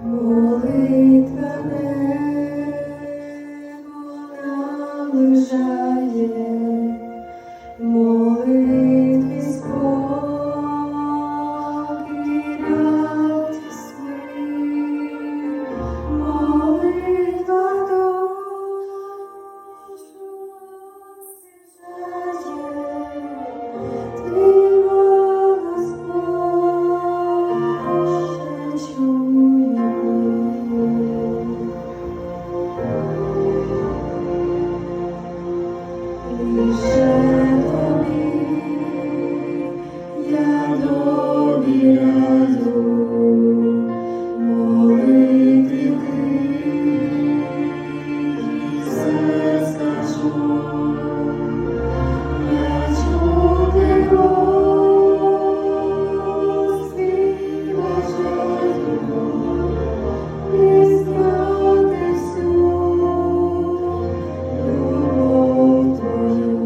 Молитва вона лежає, молитві спокій, радість мир, молитва душу освіжає, твій голос Боже чує. Лише тобі я довіряю, молитві все скажу, я чути голос твій бажаю, пізнати всю любов твою.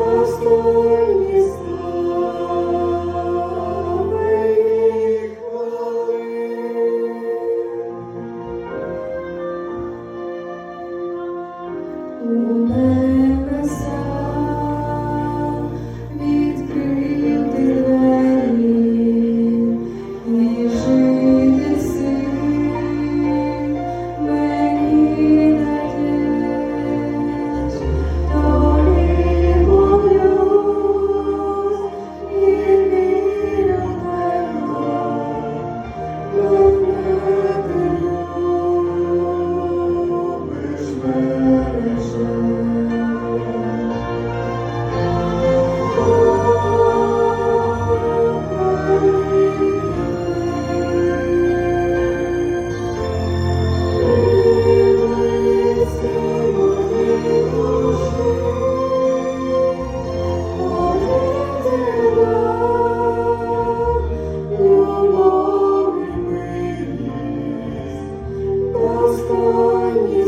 Достойні слави і хвали. У небеса відкрити двері, і жити сил мені даєш. Тобі молюсь і вірю певно, мене ти любиш, бережеш. Достойні